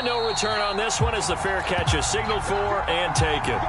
no return on this one as the fair catch is signaled for and taken.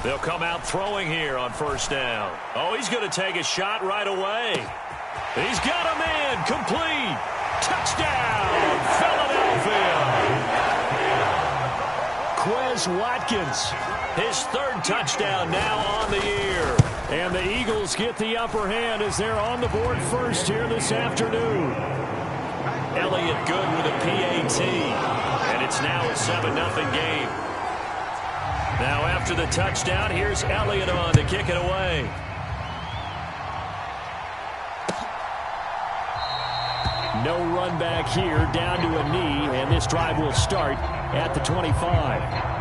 They'll come out throwing here on first down. Oh, he's going to take a shot right away. He's got a man. Complete. Touchdown, Philadelphia. Quez Watkins, his third touchdown now on the year. And the Eagles get the upper hand as they're on the board first here this afternoon. Elliott good with a PAT. And it's now a 7-0 game. Now after the touchdown, here's Elliott on to kick it away. No run back here, down to a knee, and this drive will start at the 25.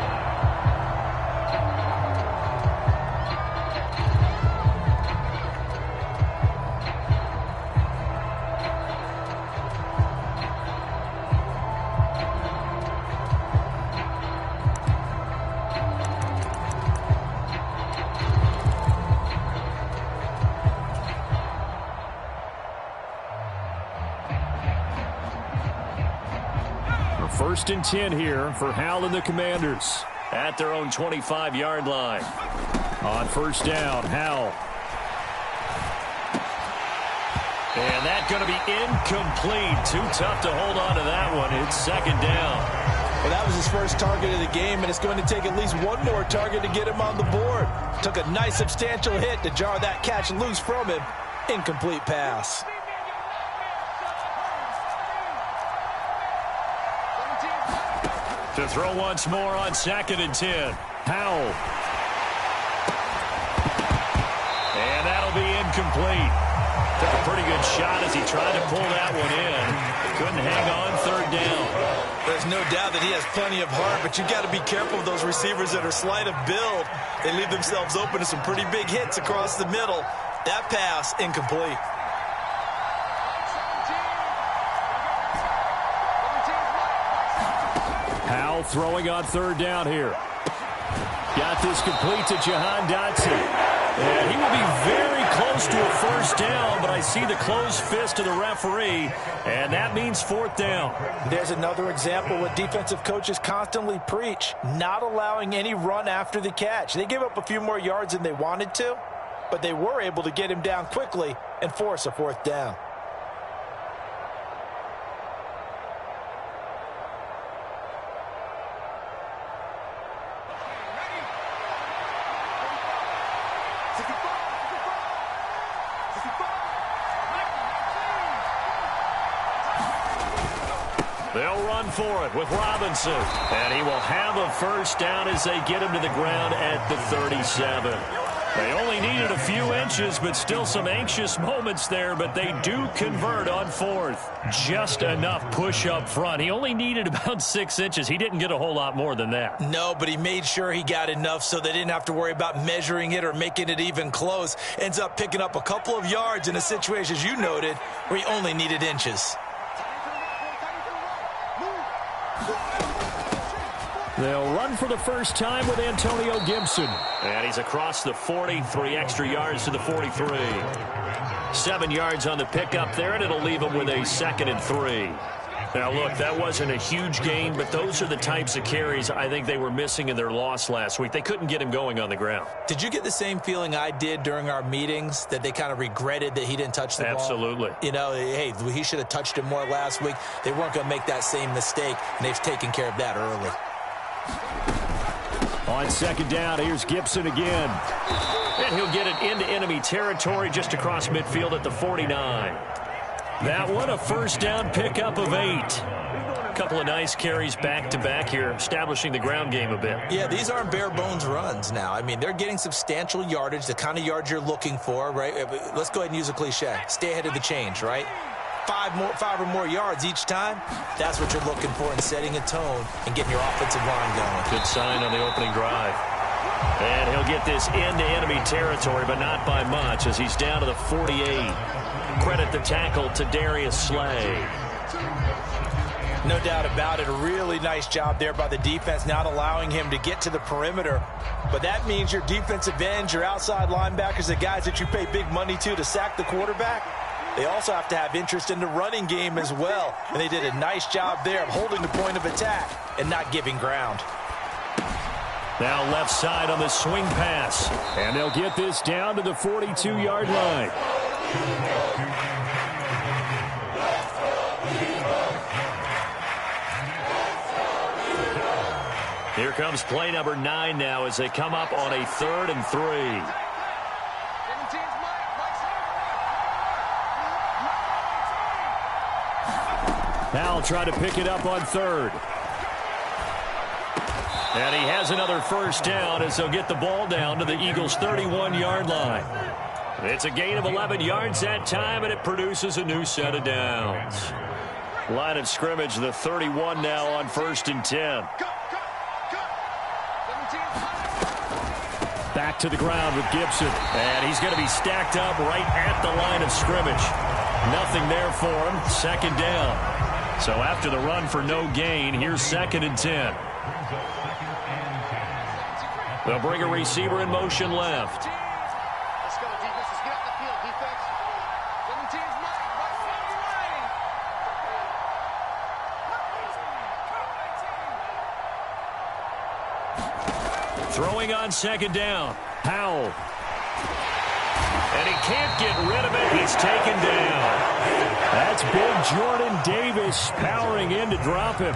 First and 10 here for Howell and the Commanders at their own 25-yard line. On first down, Howell. And that's going to be incomplete. Too tough to hold on to that one. It's second down. Well, that was his first target of the game, and it's going to take at least one more target to get him on the board. Took a nice substantial hit to jar that catch loose from him. Incomplete pass. To throw once more on second and 10. Howell. And that'll be incomplete. Took a pretty good shot as he tried to pull that one in. Couldn't hang on third down. There's no doubt that he has plenty of heart, but you've got to be careful of those receivers that are slight of build. They leave themselves open to some pretty big hits across the middle. That pass, incomplete. Howell throwing on third down here. Got this complete to Jahan Dotson. And he will be very close to a first down, but I see the closed fist of the referee, and that means fourth down. There's another example what defensive coaches constantly preach, not allowing any run after the catch. They gave up a few more yards than they wanted to, but they were able to get him down quickly and force a fourth down. They'll run for it with Robinson. And he will have a first down as they get him to the ground at the 37. They only needed a few inches, but still some anxious moments there, but they do convert on fourth. Just enough push up front. He only needed about 6 inches. He didn't get a whole lot more than that. No, but he made sure he got enough so they didn't have to worry about measuring it or making it even close. Ends up picking up a couple of yards in a situation, as you noted, where he only needed inches. They'll run for the first time with Antonio Gibson. And he's across the 40, 3 extra yards to the 43. 7 yards on the pickup there, and it'll leave him with a 2nd and 3. Now, look, that wasn't a huge gain, but those are the types of carries I think they were missing in their loss last week. They couldn't get him going on the ground. Did you get the same feeling I did during our meetings, that they kind of regretted that he didn't touch the ball? Absolutely. You know, hey, he should have touched it more last week. They weren't going to make that same mistake, and they've taken care of that early. On second down, here's Gibson again. And he'll get it into enemy territory just across midfield at the 49. That one, a first down pickup of 8. A couple of nice carries back-to-back here, establishing the ground game a bit. Yeah, these aren't bare-bones runs now. I mean, they're getting substantial yardage, the kind of yards you're looking for, right? Let's go ahead and use a cliche. Stay ahead of the change, right? five or more yards each time, that's what you're looking for in setting a tone and getting your offensive line going. Good sign on the opening drive. And he'll get this into enemy territory, but not by much, as he's down to the 48. Credit the tackle to Darius Slay. No doubt about it. A really nice job there by the defense, not allowing him to get to the perimeter. But that means your defensive ends, your outside linebackers, the guys that you pay big money to sack the quarterback, they also have to have interest in the running game as well. And they did a nice job there of holding the point of attack and not giving ground. Now left side on the swing pass. And they'll get this down to the 42-yard line. Here comes play number 9 now as they come up on a 3rd and 3. Now try to pick it up on 3rd. And he has another first down as they'll get the ball down to the Eagles' 31-yard line. It's a gain of 11 yards that time, and it produces a new set of downs. Line of scrimmage, the 31 now on 1st and 10. Back to the ground with Gibson. And he's going to be stacked up right at the line of scrimmage. Nothing there for him. 2nd down. So after the run for no gain, here's 2nd and 10. They'll bring a receiver in motion left. Let's go, defense. Let's get off the field, defense. 17's Throwing on 2nd down. Howell. And he can't get rid of it. He's taken down. That's big Jordan Davis powering in to drop him.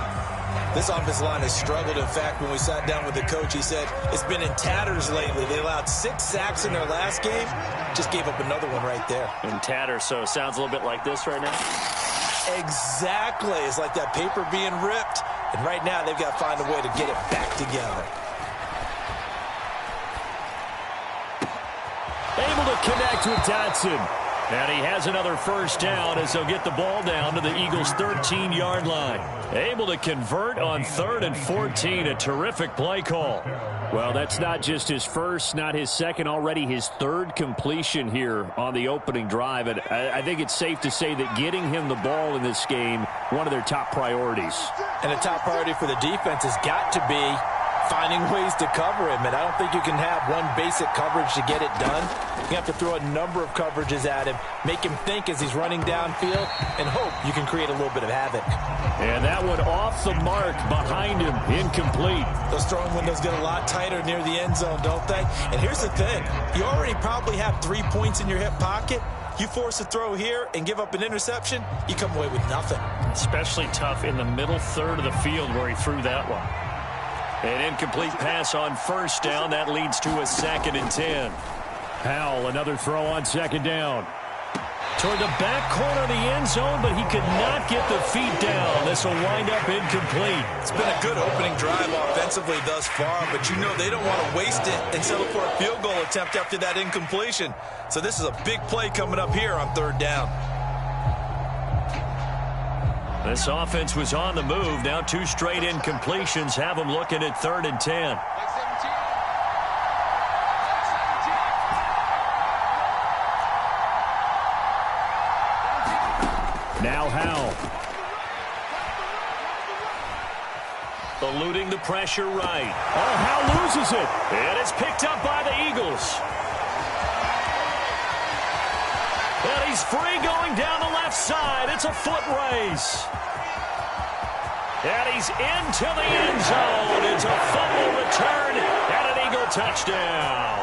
This offensive line has struggled. In fact, when we sat down with the coach, he said it's been in tatters lately. They allowed 6 sacks in their last game. Just gave up another one right there. In tatters, so it sounds a little bit like this right now. Exactly. It's like that paper being ripped. And right now, they've got to find a way to get it back together. Able to connect with Dotson. And he has another first down as they'll get the ball down to the Eagles' 13-yard line. Able to convert on 3rd and 14. A terrific play call. Well, that's not just his first, not his second, already his 3rd completion here on the opening drive. And I think it's safe to say that getting him the ball in this game, one of their top priorities. And the top priority for the defense has got to be finding ways to cover him, and I don't think you can have one basic coverage to get it done. You have to throw a number of coverages at him, make him think as he's running downfield, and hope you can create a little bit of havoc. And that one off the mark behind him, incomplete. Those throwing windows get a lot tighter near the end zone, don't they? And here's the thing. You already probably have 3 points in your hip pocket. You force a throw here and give up an interception, you come away with nothing. Especially tough in the middle third of the field where he threw that one. An incomplete pass on first down. That leads to a 2nd and 10. Howell, another throw on 2nd down. Toward the back corner of the end zone, but he could not get the feet down. This will wind up incomplete. It's been a good opening drive offensively thus far, but you know they don't want to waste it and settle for a field goal attempt after that incompletion. So this is a big play coming up here on 3rd down. This offense was on the move. Now 2 straight incompletions have them looking at 3rd and 10. Now Howell. Eluding the pressure right. Oh, Howell loses it. And it's picked up by the Eagles. And he's free going down the left side. It's a foot race. And he's into the end zone. It's a fumble return and an Eagle touchdown.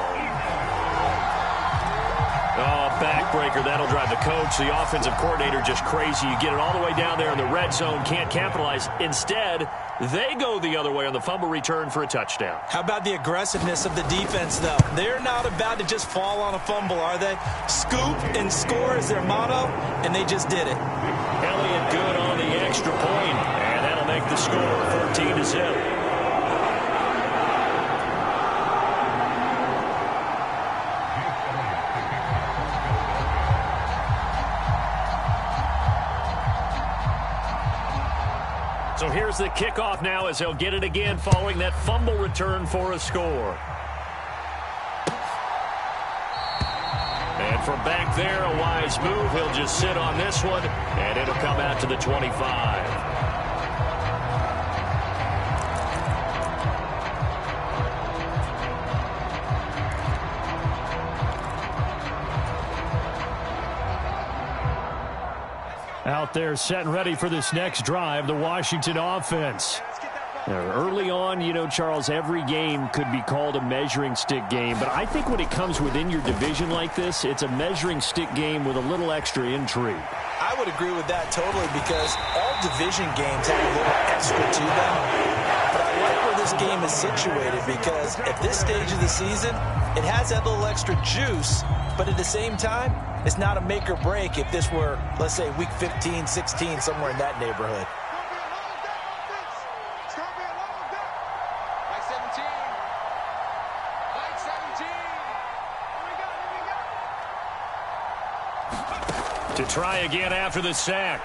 Oh, backbreaker. That'll drive the coach, the offensive coordinator, just crazy. You get it all the way down there in the red zone, can't capitalize. Instead, they go the other way on the fumble return for a touchdown. How about the aggressiveness of the defense, though? They're not about to just fall on a fumble, are they? Scoop and score is their motto, and they just did it. Elliott good on the extra point, and that'll make the score 14-0. here's the kickoff now as he'll get it again following that fumble return for a score. And from back there, a wise move. He'll just sit on this one, and it'll come out to the 25. Out there set and ready for this next drive, the Washington offense. Early on, you know, Charles, every game could be called a measuring stick game. But I think when it comes within your division like this, it's a measuring stick game with a little extra intrigue. I would agree with that totally because all division games have a little extra to them. But I like where this game is situated because at this stage of the season, it has that little extra juice. But at the same time, it's not a make or break if this were, let's say, week 15, 16, somewhere in that neighborhood. To try again after the sack.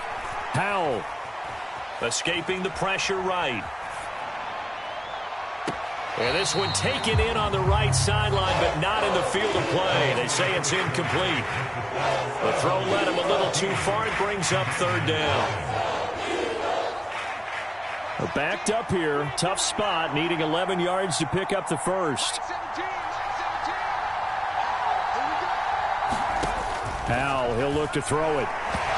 Howell escaping the pressure right. And this one taken in on the right sideline, but not in the field of play. They say it's incomplete. The throw led him a little too far. It brings up third down. Backed up here. Tough spot, needing 11 yards to pick up the first. Howell, he'll look to throw it.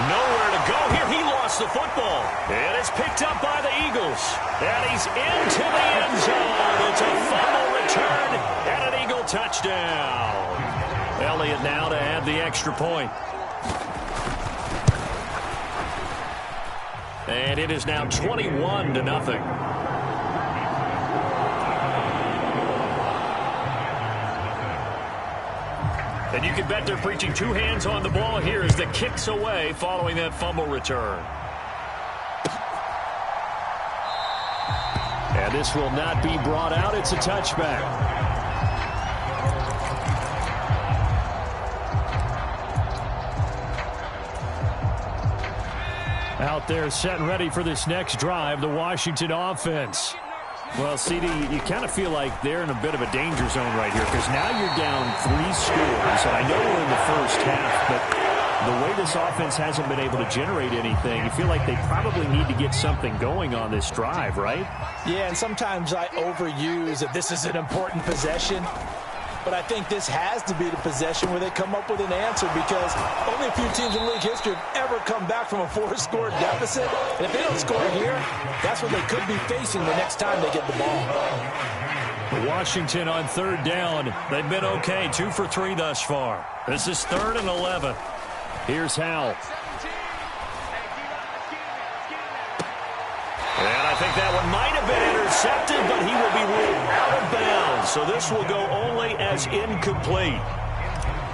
Nowhere to go here. He lost the football. And it's picked up by the Eagles. And he's into the end zone. It's a fumble return and an Eagle touchdown. Elliott now to add the extra point. And it is now 21-0. And you can bet they're preaching two hands on the ball here as the kick's away following that fumble return. And this will not be brought out. It's a touchback. Out there set and ready for this next drive, the Washington offense. Well, CD, you kind of feel like they're in a bit of a danger zone right here because now you're down 3 scores. And I know we're in the first half, but the way this offense hasn't been able to generate anything, you feel like they probably need to get something going on this drive, right? Yeah, and sometimes I overuse that this is an important possession. But I think this has to be the possession where they come up with an answer because only a few teams in league history have ever come back from a 4-score deficit. And if they don't score here, that's what they could be facing the next time they get the ball. Washington on third down. They've been okay, 2 for 3 thus far. This is 3rd and 11. Here's Howell. And I think that one might have been intercepted, but he will be ruled out of bounds. So this will go only as incomplete.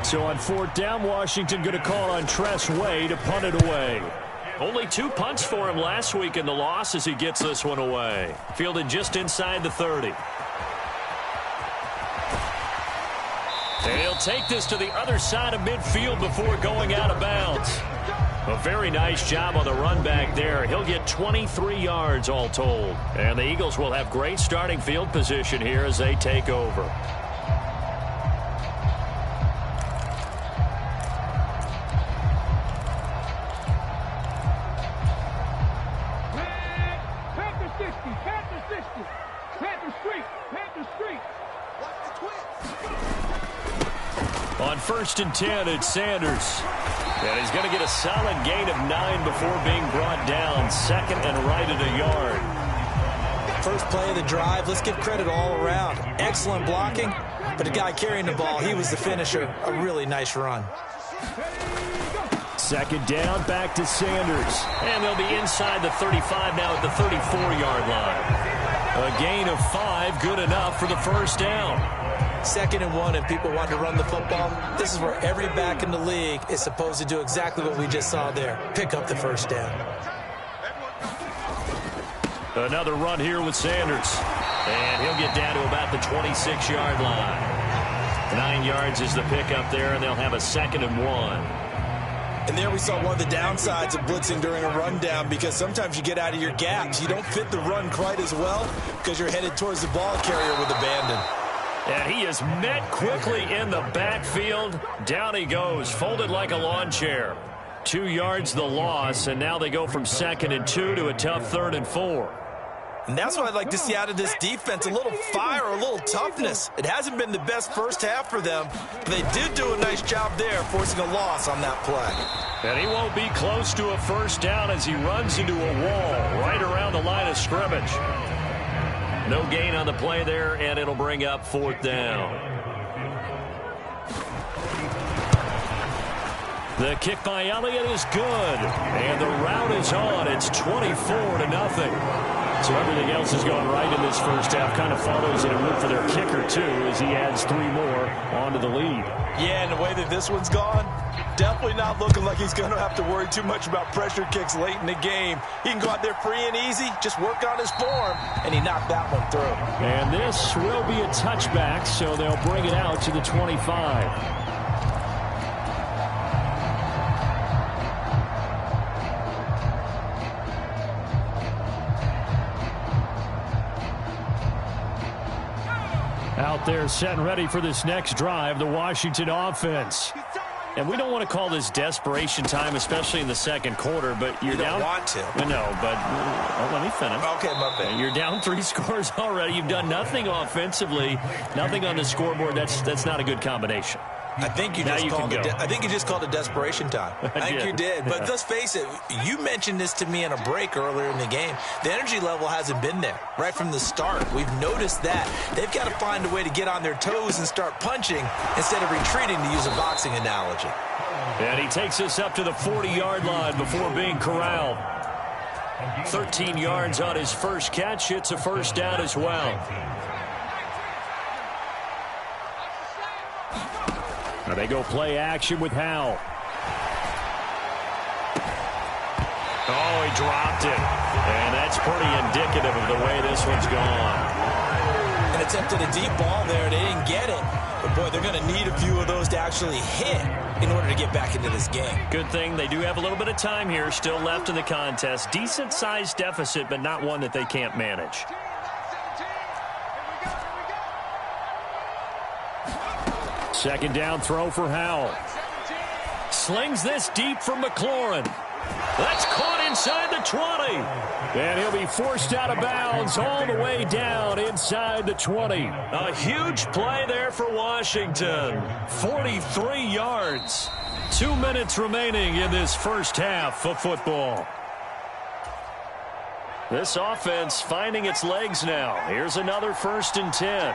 So on 4th down, Washington going to call on Tress Way to punt it away. Only 2 punts for him last week in the loss as he gets this one away. Fielded just inside the 30. And he'll take this to the other side of midfield before going out of bounds. A very nice job on the run back there. He'll get 23 yards all told. And the Eagles will have great starting field position here as they take over. Panther 60, Panther 60, Panther Street, Panther Street. On 1st and 10, it's Sanders. And he's going to get a solid gain of 9 before being brought down. 2nd and right at a yard. First play of the drive, let's give credit all around. Excellent blocking, but the guy carrying the ball, he was the finisher. A really nice run. 2nd down, back to Sanders. And they'll be inside the 35 now at the 34-yard line. A gain of 5, good enough for the first down. 2nd and 1, and people want to run the football. This is where every back in the league is supposed to do exactly what we just saw there. Pick up the first down. Another run here with Sanders. And he'll get down to about the 26-yard line. 9 yards is the pickup there, and they'll have a 2nd and 1. And there we saw one of the downsides of blitzing during a rundown, because sometimes you get out of your gaps. You don't fit the run quite as well because you're headed towards the ball carrier with abandon. And he is met quickly in the backfield. Down he goes, folded like a lawn chair. 2 yards the loss, and now they go from 2nd and 2 to a tough 3rd and 4. And that's what I'd like to see out of this defense, a little fire, a little toughness. It hasn't been the best first half for them, but they did do a nice job there, forcing a loss on that play. And he won't be close to a first down as he runs into a wall right around the line of scrimmage. No gain on the play there, and it'll bring up 4th down. The kick by Elliott is good, and the route is on. It's 24-0. So everything else is going right in this first half. Kind of follows in a move for their kicker, too, as he adds 3 more onto the lead. Yeah, and the way that this one's gone, definitely not looking like he's going to have to worry too much about pressure kicks late in the game. He can go out there free and easy, just work on his form, and he knocked that one through. And this will be a touchback, so they'll bring it out to the 25. Out there set and ready for this next drive, the Washington offense. And we don't want to call this desperation time, especially in the second quarter, but you're down. You don't want to. No, but let me finish. Okay, my bad. You're down 3 scores already. You've done nothing offensively, nothing on the scoreboard. That's not a good combination. I think you just called it desperation time. I think you did. But let's face it, you mentioned this to me in a break earlier in the game. The energy level hasn't been there right from the start. We've noticed that. They've got to find a way to get on their toes and start punching instead of retreating, to use a boxing analogy. And he takes us up to the 40-yard line before being corralled. 13 yards on his first catch. It's a first down as well. Now they go play action with Howell. Oh, he dropped it. And that's pretty indicative of the way this one's gone. And attempted a deep ball there. They didn't get it. But, boy, they're going to need a few of those to actually hit in order to get back into this game. Good thing they do have a little bit of time here still left in the contest. Decent-sized deficit, but not one that they can't manage. Second down throw for Howell. Slings this deep from McLaurin. That's caught inside the 20. And he'll be forced out of bounds all the way down inside the 20. A huge play there for Washington. 43 yards. 2 minutes remaining in this first half of football. This offense finding its legs now. Here's another 1st and 10.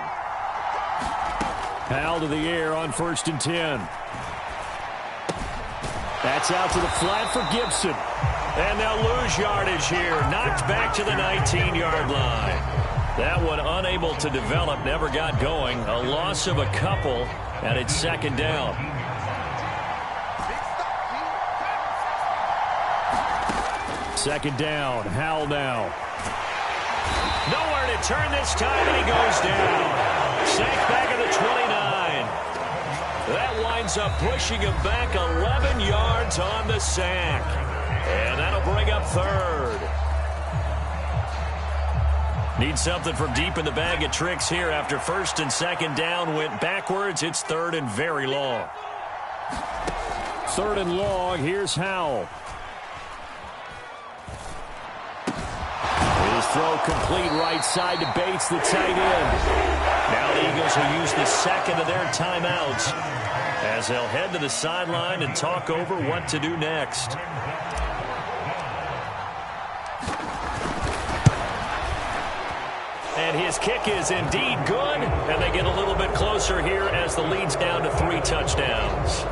Howell to the air on 1st and 10. That's out to the flat for Gibson. And they'll lose yardage here. Knocked back to the 19-yard line. That one unable to develop, never got going. A loss of a couple, and it's 2nd down. Second down, Howell now. Nowhere to turn this time, and he goes down. Sacked back at the 29. That winds up pushing him back 11 yards on the sack. And that'll bring up 3rd. Need something from deep in the bag of tricks here after 1st and 2nd down went backwards. It's 3rd and very long. 3rd and long. Here's Howell. His throw complete right side to Bates, the tight end. Now the Eagles will use the second of their timeouts as they'll head to the sideline and talk over what to do next. And his kick is indeed good, and they get a little bit closer here as the lead's down to 3 touchdowns.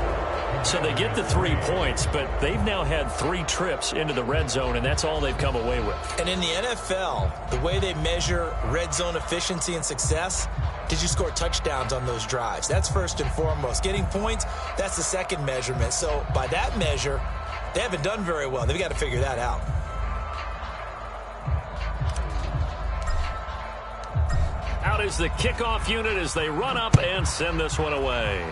So they get the 3 points, but they've now had 3 trips into the red zone, and that's all they've come away with. And in the NFL, the way they measure red zone efficiency and success, did you score touchdowns on those drives? That's first and foremost. Getting points, that's the second measurement. So by that measure, they haven't done very well. They've got to figure that out. Out is the kickoff unit as they run up and send this one away.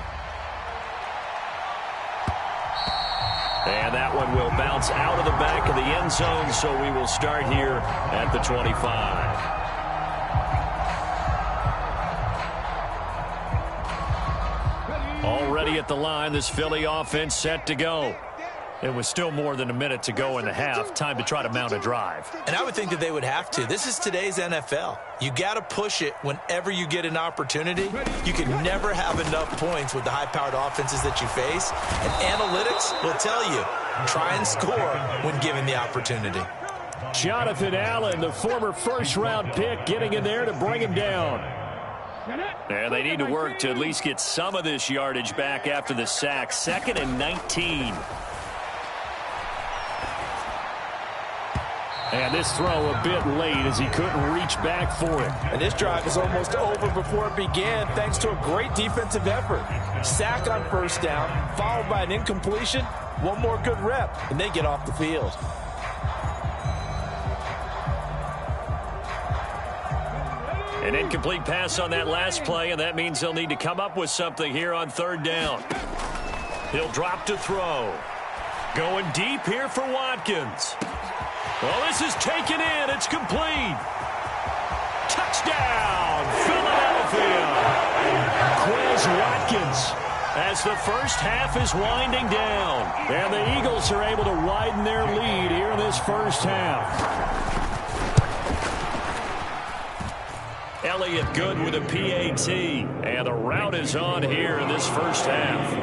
And that one will bounce out of the back of the end zone, so we will start here at the 25. Already at the line, this Philly offense set to go. It was still more than a minute to go in the half. Time to try to mount a drive. And I would think that they would have to. This is today's NFL. You got to push it whenever you get an opportunity. You can never have enough points with the high-powered offenses that you face. And analytics will tell you, try and score when given the opportunity. Jonathan Allen, the former first-round pick, getting in there to bring him down. And they need to work to at least get some of this yardage back after the sack. 2nd and 19. And this throw a bit late as he couldn't reach back for it. And this drive is almost over before it began thanks to a great defensive effort. Sack on first down, followed by an incompletion. One more good rep, and they get off the field. An incomplete pass on that last play, and that means they'll need to come up with something here on 3rd down. He'll drop to throw. Going deep here for Watkins. Well, this is taken in. It's complete. Touchdown, Philadelphia. Quez Watkins as the first half is winding down. And the Eagles are able to widen their lead here in this first half. Elliott good with a PAT. And the route is on here in this first half.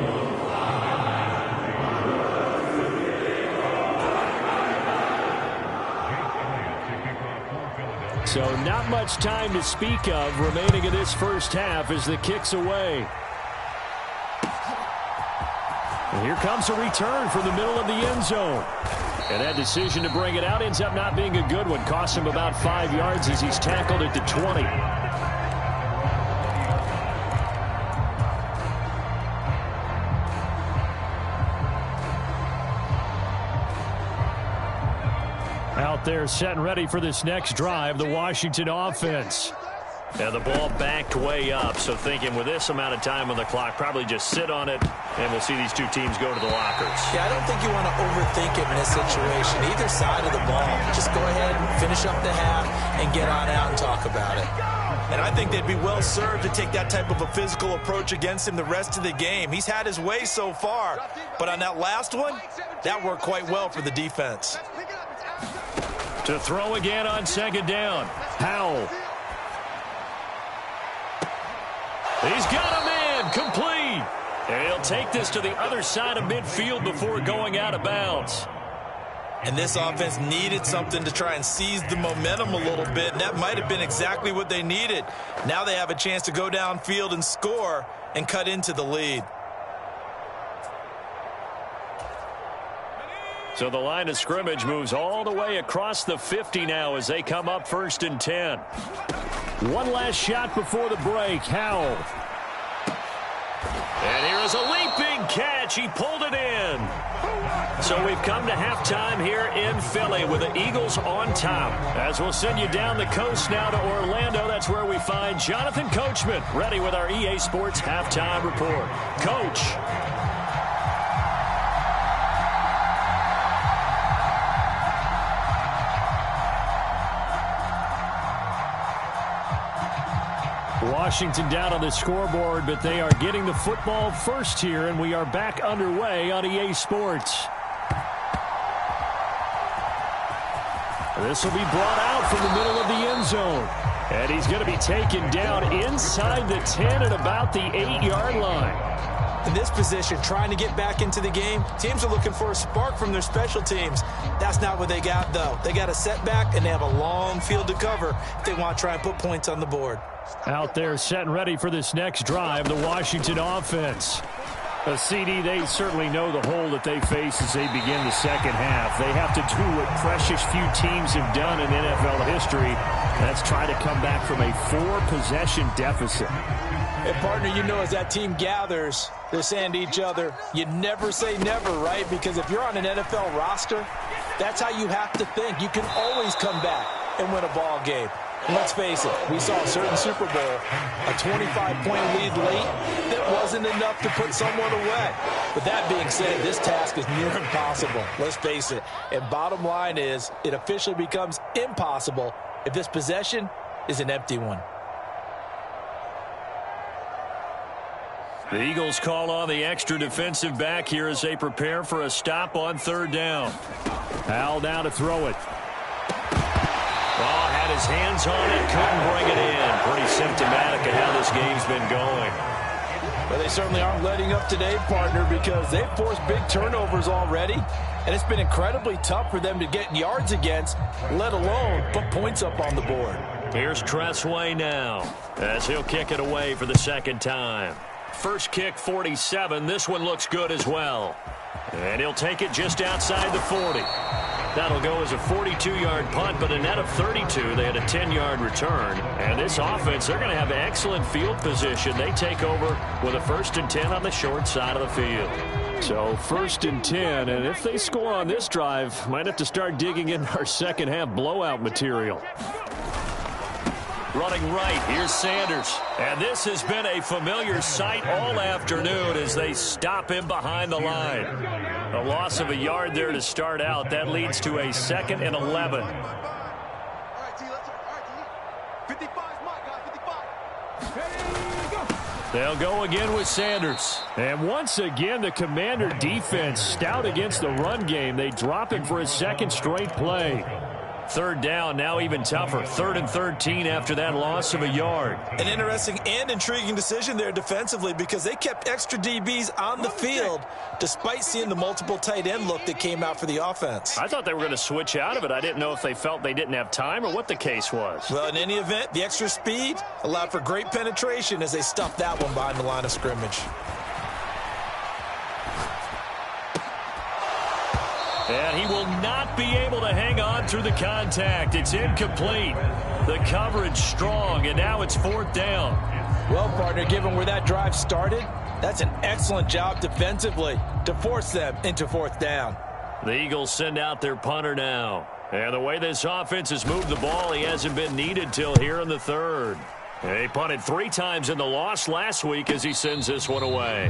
So not much time to speak of remaining in this first half as the kick's away. And here comes a return from the middle of the end zone. And that decision to bring it out ends up not being a good one. Costs him about 5 yards as he's tackled at the 20. Out there set and ready for this next drive, the Washington offense. And the ball backed way up, so thinking with this amount of time on the clock, probably just sit on it, and we'll see these two teams go to the lockers. Yeah, I don't think you want to overthink it in this situation. Either side of the ball, just go ahead and finish up the half and get on out and talk about it. And I think they'd be well served to take that type of a physical approach against him the rest of the game. He's had his way so far, but on that last one, that worked quite well for the defense. To throw again on 2nd down, Howell. He's got a man, complete. And he'll take this to the other side of midfield before going out of bounds. And this offense needed something to try and seize the momentum a little bit, and that might have been exactly what they needed. Now they have a chance to go downfield and score and cut into the lead. So the line of scrimmage moves all the way across the 50 now as they come up 1st and 10. One last shot before the break. Howell. And here is a leaping catch. He pulled it in. So we've come to halftime here in Philly with the Eagles on top. As we'll send you down the coast now to Orlando, that's where we find Jonathan Coachman ready with our EA Sports halftime report. Coach. Washington down on the scoreboard, but they are getting the football first here, and we are back underway on EA Sports. This will be brought out from the middle of the end zone. And he's going to be taken down inside the 10 at about the 8-yard line. In this position, trying to get back into the game, teams are looking for a spark from their special teams. That's not what they got, though. They got a setback, and they have a long field to cover if they want to try and put points on the board. Out there set and ready for this next drive, the Washington offense. A CD, they certainly know the hole that they face as they begin the second half. They have to do what precious few teams have done in NFL history. That's try to come back from a 4-possession deficit. And, partner, you know as that team gathers, they're saying to each other, you never say never, right? Because if you're on an NFL roster, that's how you have to think. You can always come back and win a ball game. Let's face it, we saw a certain Super Bowl, a 25-point lead late that wasn't enough to put someone away. With that being said, this task is near impossible. Let's face it. And bottom line is, it officially becomes impossible if this possession is an empty one. The Eagles call on the extra defensive back here as they prepare for a stop on third down. Howell now to throw it. Oh, had his hands on it, couldn't bring it in. Pretty symptomatic of how this game's been going. Well, they certainly aren't letting up today, partner, because they've forced big turnovers already, and it's been incredibly tough for them to get yards against, let alone put points up on the board. Here's Tressway now as he'll kick it away for the second time. First kick, 47. This one looks good as well. And he'll take it just outside the 40. That'll go as a 42-yard punt, but a net of 32. They had a 10-yard return. And this offense, they're going to have excellent field position. They take over with a 1st and 10 on the short side of the field. So 1st and 10, and if they score on this drive, might have to start digging in our second half blowout material. Running right, here's Sanders. And this has been a familiar sight all afternoon as they stop him behind the line. A loss of a yard there to start out. That leads to a 2nd and 11. All right, T, let's 55 is my guy, 55. They'll go again with Sanders. And once again, the Commander defense stout against the run game. They drop him for a 2nd straight play. Third down, now even tougher. 3rd and 13 after that loss of a yard. An interesting and intriguing decision there defensively because they kept extra DBs on the field despite seeing the multiple tight end look that came out for the offense. I thought they were going to switch out of it. I didn't know if they felt they didn't have time or what the case was. Well, in any event, the extra speed allowed for great penetration as they stuffed that one behind the line of scrimmage. And he will not be able to hang on through the contact. It's incomplete. The coverage strong, and now it's 4th down. Well, partner, given where that drive started, that's an excellent job defensively to force them into 4th down. The Eagles send out their punter now. And the way this offense has moved the ball, he hasn't been needed till here in the 3rd. They punted 3 times in the loss last week as he sends this one away.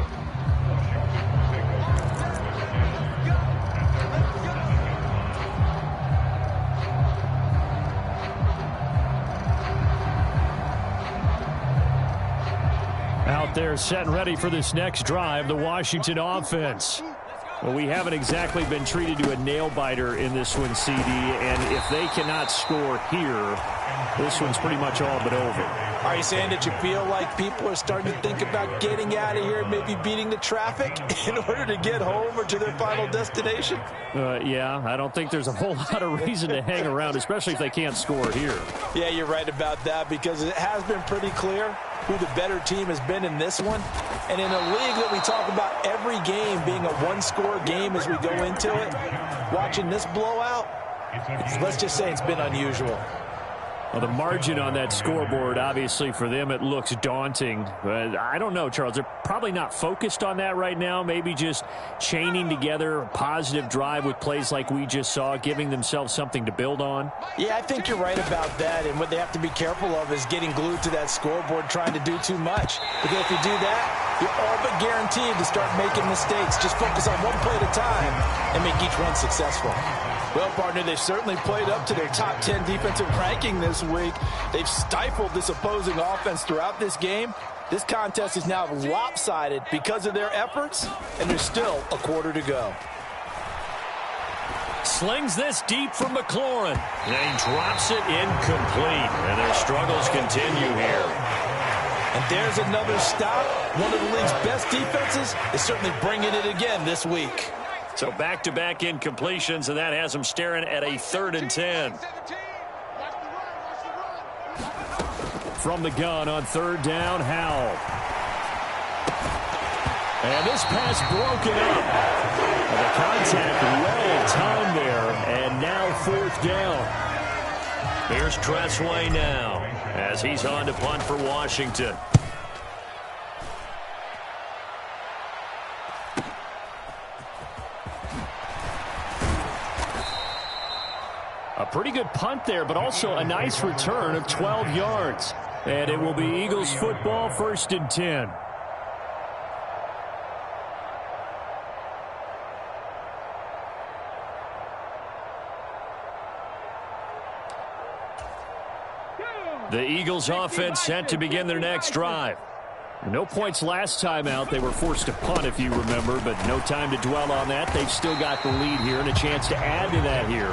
Out there set and ready for this next drive, the Washington offense. Well, we haven't exactly been treated to a nail-biter in this one, CD, and if they cannot score here, this one's pretty much all but over. Are you saying that you feel like people are starting to think about getting out of here and maybe beating the traffic in order to get home or to their final destination? Yeah, I don't think there's a whole lot of reason to hang around, especially if they can't score here. Yeah, you're right about that because it has been pretty clear who the better team has been in this one. And in a league that we talk about every game being a one-score game as we go into it, watching this blowout, let's just say it's been unusual. Well, the margin on that scoreboard, obviously, for them, it looks daunting. But I don't know, Charles. They're probably not focused on that right now. Maybe just chaining together a positive drive with plays like we just saw, giving themselves something to build on. Yeah, I think you're right about that. And what they have to be careful of is getting glued to that scoreboard, trying to do too much. Because if you do that, you're all but guaranteed to start making mistakes. Just focus on one play at a time and make each one successful. Well, partner, they've certainly played up to their top 10 defensive ranking this week. They've stifled this opposing offense throughout this game. This contest is now lopsided because of their efforts, and there's still a quarter to go. Slings this deep from McLaurin. And he drops it incomplete. And their struggles continue here. And there's another stop. One of the league's best defenses is certainly bringing it again this week. So back-to-back incompletions, and that has them staring at a 3rd and 10. From the gun on 3rd down, Howell. And this pass broken up. And the contact well timed there, and now 4th down. Here's Tressway now as he's on to punt for Washington. A pretty good punt there, but also a nice return of 12 yards. And it will be Eagles football, 1st and 10. The Eagles offense set to begin their next drive. No points last time out. They were forced to punt, if you remember, but no time to dwell on that. They've still got the lead here and a chance to add to that here.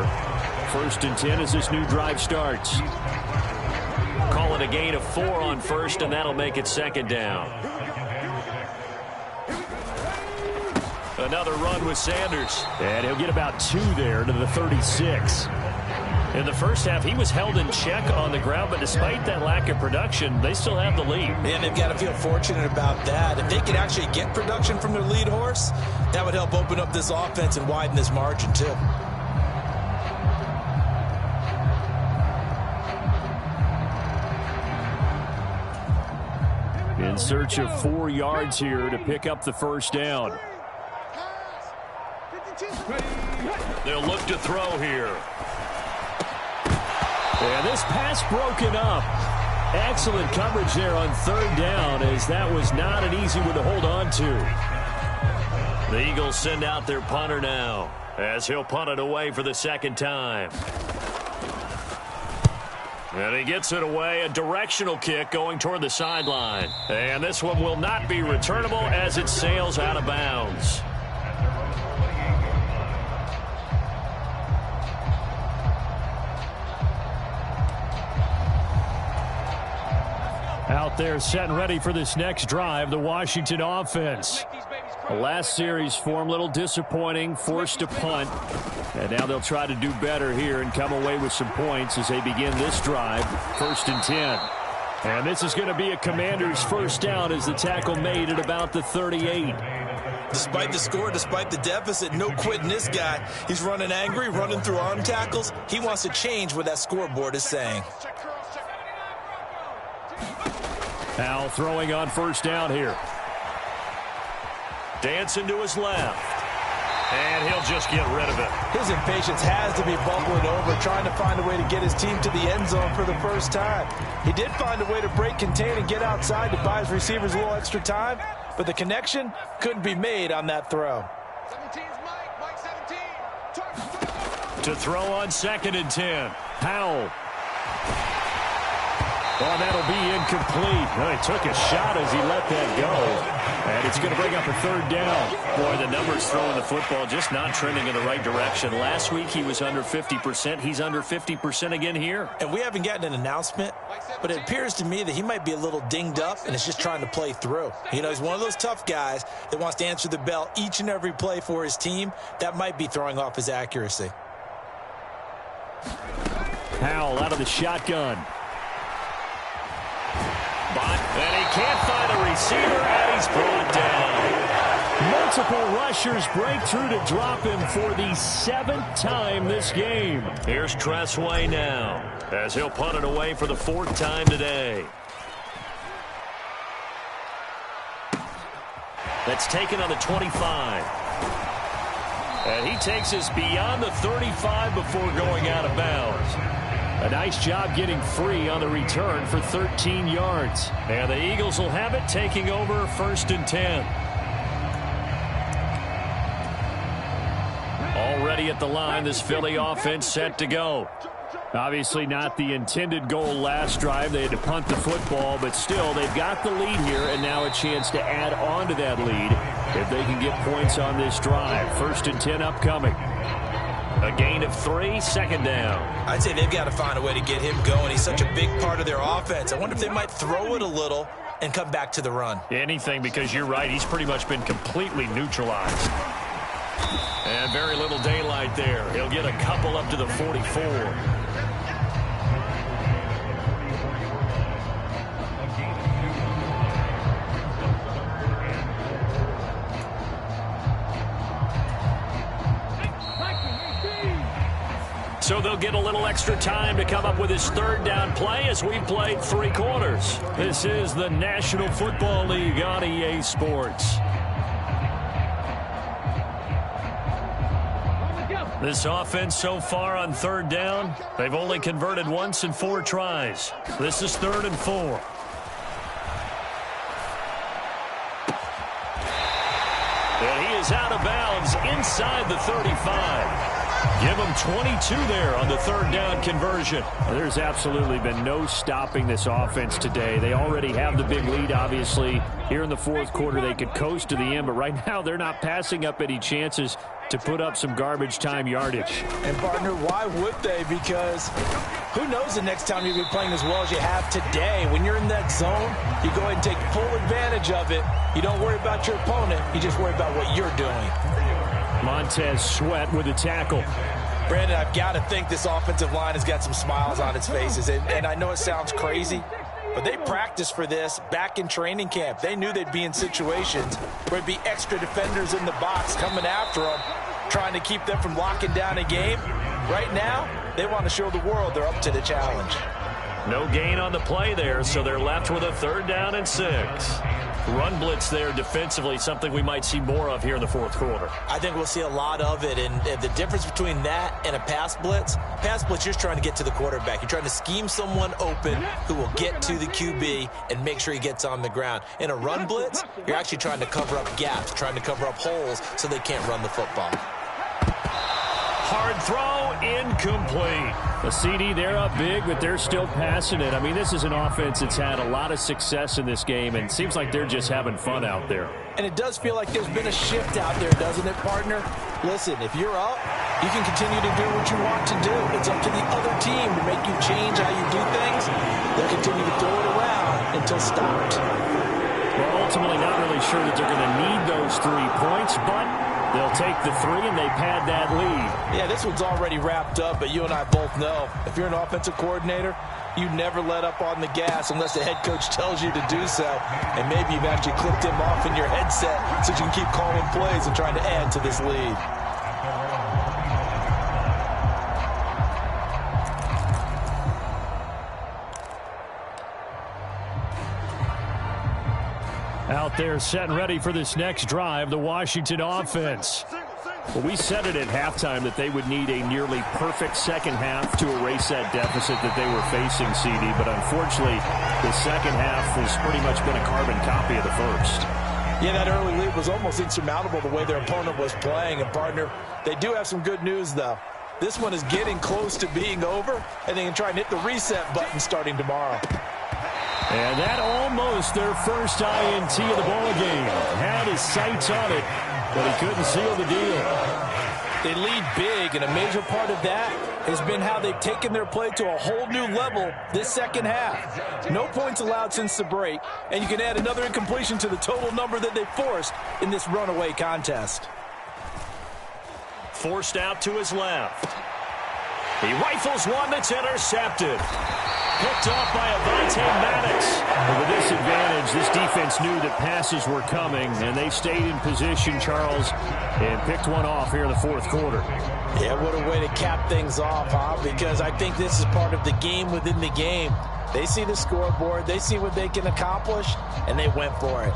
1st and 10 as this new drive starts. Call it a gain of 4 on first, and that'll make it 2nd down. Another run with Sanders. And he'll get about 2 there to the 36. In the first half, he was held in check on the ground, but despite that lack of production, they still have the lead. And they've got to feel fortunate about that. If they could actually get production from their lead horse, that would help open up this offense and widen this margin, too. In search of 4 yards here to pick up the 1st down. They'll look to throw here. And this pass broken up. Excellent coverage there on 3rd down, as that was not an easy one to hold on to. The Eagles send out their punter now, as he'll punt it away for the 2nd time. And he gets it away, a directional kick going toward the sideline. And this one will not be returnable as it sails out of bounds. Out there set and ready for this next drive, the Washington offense. The last series for them, a little disappointing, forced to punt. And now they'll try to do better here and come away with some points as they begin this drive, 1st and 10. And this is going to be a Commanders' 1st down as the tackle made at about the 38. Despite the score, despite the deficit, no quitting this guy. He's running angry, running through arm tackles. He wants to change what that scoreboard is saying. Powell throwing on 1st down here. Dancing to his left. And he'll just get rid of it. His impatience has to be bubbling over, trying to find a way to get his team to the end zone for the 1st time. He did find a way to break contain and get outside to buy his receivers a little extra time, but the connection couldn't be made on that throw. 17's Mike 17. To throw on 2nd and 10. Powell. Oh, that'll be incomplete. Oh, he took a shot as he let that go. And it's going to bring up a 3rd down. Boy, the numbers throwing the football just not trending in the right direction. Last week he was under 50%. He's under 50% again here. And we haven't gotten an announcement, but it appears to me that he might be a little dinged up and is just trying to play through. You know, he's one of those tough guys that wants to answer the bell each and every play for his team. That might be throwing off his accuracy. Powell out of the shotgun. And he can't find a receiver, and he's brought down. Multiple rushers break through to drop him for the 7th time this game. Here's Tressway now, as he'll punt it away for the 4th time today. That's taken on the 25. And he takes us beyond the 35 before going out of bounds. A nice job getting free on the return for 13 yards. And the Eagles will have it, taking over 1st and 10. Already at the line, this Philly offense set to go. Obviously not the intended goal last drive. They had to punt the football, but still they've got the lead here, and now a chance to add on to that lead if they can get points on this drive. 1st and 10 upcoming. A gain of 3, 2nd down. I'd say they've got to find a way to get him going. He's such a big part of their offense. I wonder if they might throw it a little and come back to the run. Anything, because you're right. He's pretty much been completely neutralized. And very little daylight there. He'll get a couple up to the 44. So they'll get a little extra time to come up with his 3rd down play as we've played 3 quarters. This is the National Football League on EA Sports. This offense so far on 3rd down, they've only converted once in 4 tries. This is 3rd and 4. And he is out of bounds inside the 35. Give them 22 there on the third down conversion. There's absolutely been no stopping this offense today. They already have the big lead, obviously. Here in the fourth quarter, they could coast to the end, but right now they're not passing up any chances to put up some garbage time yardage. And, partner, why would they? Because who knows the next time you'll be playing as well as you have today. When you're in that zone, you go ahead and take full advantage of it. You don't worry about your opponent. You just worry about what you're doing. Montez Sweat with a tackle. Brandon, I've got to think this offensive line has got some smiles on its faces. And I know it sounds crazy, but they practiced for this back in training camp. They knew they'd be in situations where there'd be extra defenders in the box coming after them, trying to keep them from locking down a game. Right now, they want to show the world they're up to the challenge. No gain on the play there, so they're left with a 3rd down and 6. Run blitz there defensively, something we might see more of here in the fourth quarter. I think we'll see a lot of it, and the difference between that and a pass blitz, you're just trying to get to the quarterback. You're trying to scheme someone open who will get to the QB and make sure he gets on the ground. In a run blitz, you're actually trying to cover up gaps, trying to cover up holes so they can't run the football. Hard throw, incomplete. A CD, they're up big, but they're still passing it. I mean, this is an offense that's had a lot of success in this game, and it seems like they're just having fun out there. And it does feel like there's been a shift out there, doesn't it, partner? Listen, if you're up, you can continue to do what you want to do. It's up to the other team to make you change how you do things. They'll continue to throw it around until stopped. Well, ultimately not really sure that they're going to need those 3 points, but they'll take the 3 and they pad that lead. Yeah, this one's already wrapped up, but you and I both know if you're an offensive coordinator, you never let up on the gas unless the head coach tells you to do so. And maybe you've actually clicked him off in your headset so you can keep calling plays and trying to add to this lead. Out there set and ready for this next drive, the Washington offense. Well, we said it at halftime that they would need a nearly perfect second half to erase that deficit that they were facing, CD. But unfortunately, the second half has pretty much been a carbon copy of the first. Yeah, that early lead was almost insurmountable the way their opponent was playing. And, partner, they do have some good news, though. This one is getting close to being over, and they can try and hit the reset button starting tomorrow. And that almost their first INT of the ball game. Had his sights on it, but he couldn't seal the deal. They lead big, and a major part of that has been how they've taken their play to a whole new level this second half. No points allowed since the break, and you can add another incompletion to the total number that they forced in this runaway contest. Forced out to his left. He rifles one that's intercepted. Picked off by Avonte Maddox. But with this advantage, this defense knew that passes were coming, and they stayed in position, Charles, and picked one off here in the fourth quarter. Yeah, what a way to cap things off, huh? Because I think this is part of the game within the game. They see the scoreboard, they see what they can accomplish, and they went for it.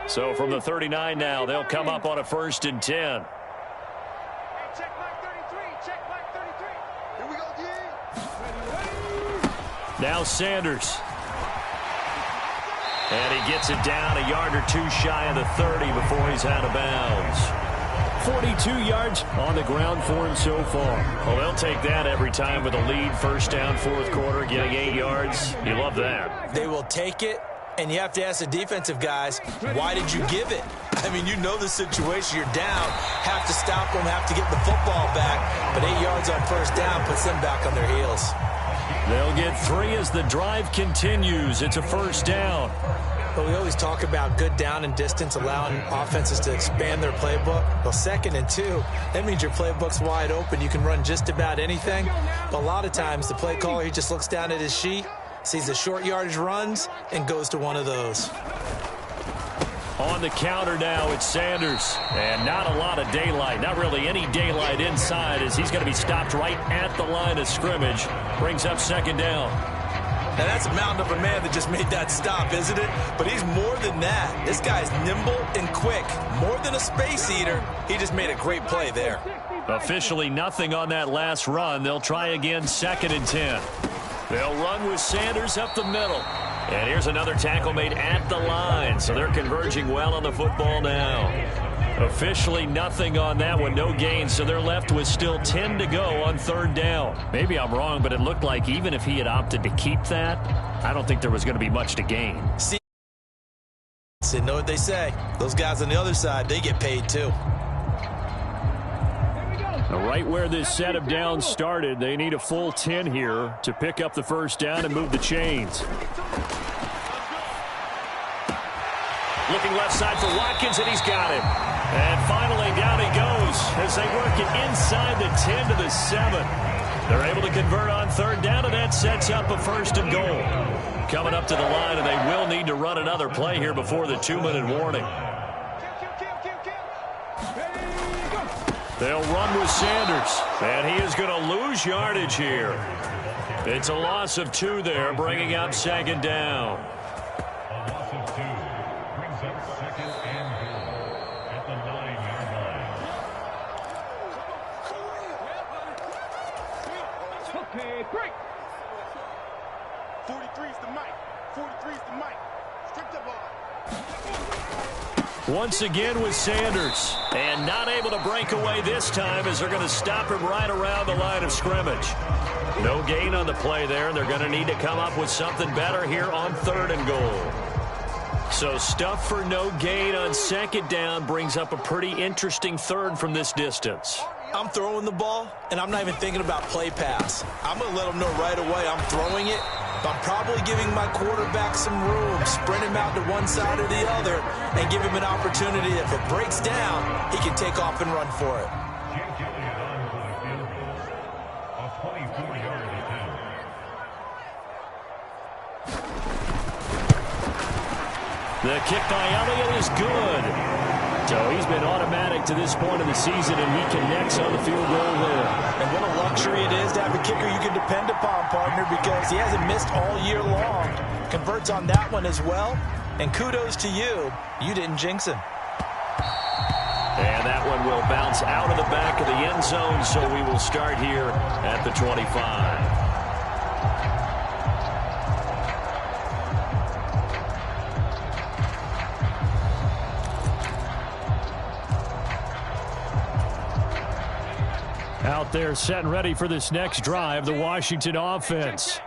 So from the 39 now, they'll come up on a 1st and 10. Now Sanders. And he gets it down a yard or 2 shy of the 30 before he's out of bounds. 42 yards on the ground for him so far. Well, they'll take that every time with a lead. 1st down, 4th quarter, getting 8 yards. You love that. They will take it, and you have to ask the defensive guys, why did you give it? I mean, you know the situation. You're down, have to stop them, have to get the football back. But 8 yards on 1st down puts them back on their heels. They'll get 3 as the drive continues. It's a 1st down. But we always talk about good down and distance, allowing offenses to expand their playbook. Well, 2nd and 2, that means your playbook's wide open. You can run just about anything. But a lot of times, the play caller, he just looks down at his sheet, sees the short yardage runs, and goes to one of those. On the counter now, it's Sanders. And not a lot of daylight, not really any daylight inside, as he's going to be stopped right at the line of scrimmage. Brings up 2nd down. Now, that's a mountain of a man that just made that stop, isn't it? But he's more than that. This guy's nimble and quick. More than a space eater. He just made a great play there. Officially nothing on that last run. They'll try again, 2nd and 10. They'll run with Sanders up the middle. And here's another tackle made at the line. So they're converging well on the football now. Officially nothing on that one, no gain, so they're left with still 10 to go on third down. Maybe I'm wrong, but it looked like even if he had opted to keep that, I don't think there was going to be much to gain. See, know what they say. Those guys on the other side, they get paid too. Right where this set of downs started, they need a full 10 here to pick up the first down and move the chains. Looking left side for Watkins, and he's got him. And finally, down he goes as they work it inside the 10 to the 7. They're able to convert on third down, and that sets up a first and goal. Coming up to the line, and they will need to run another play here before the 2-minute warning. They'll run with Sanders, and he is going to lose yardage here. It's a loss of 2 there, bringing up second down. A loss of 2 brings up second and goal at the 9-yard line. Okay, break. 43's the mic. 43's the mic. Strip the ball. Once again with Sanders, and not able to break away this time as they're going to stop him right around the line of scrimmage. No gain on the play there, and they're going to need to come up with something better here on third and goal. So stuff for no gain on second down brings up a pretty interesting third from this distance. I'm throwing the ball, and I'm not even thinking about play pass. I'm going to let them know right away I'm throwing it. I'm probably giving my quarterback some room, spread him out to one side or the other, and give him an opportunity. If it breaks down, he can take off and run for it. Jake Elliott on for the field goal. A 24-yard attempt. The kick by Elliott is good. So he's been automatic to this point of the season, and he connects on the field goal there. And what a luxury it is to have a kicker you can depend upon, partner, because he hasn't missed all year long. Converts on that one as well. And kudos to you. You didn't jinx him. And that one will bounce out of the back of the end zone, so we will start here at the 25. Out there set and ready for this next drive, the Washington offense.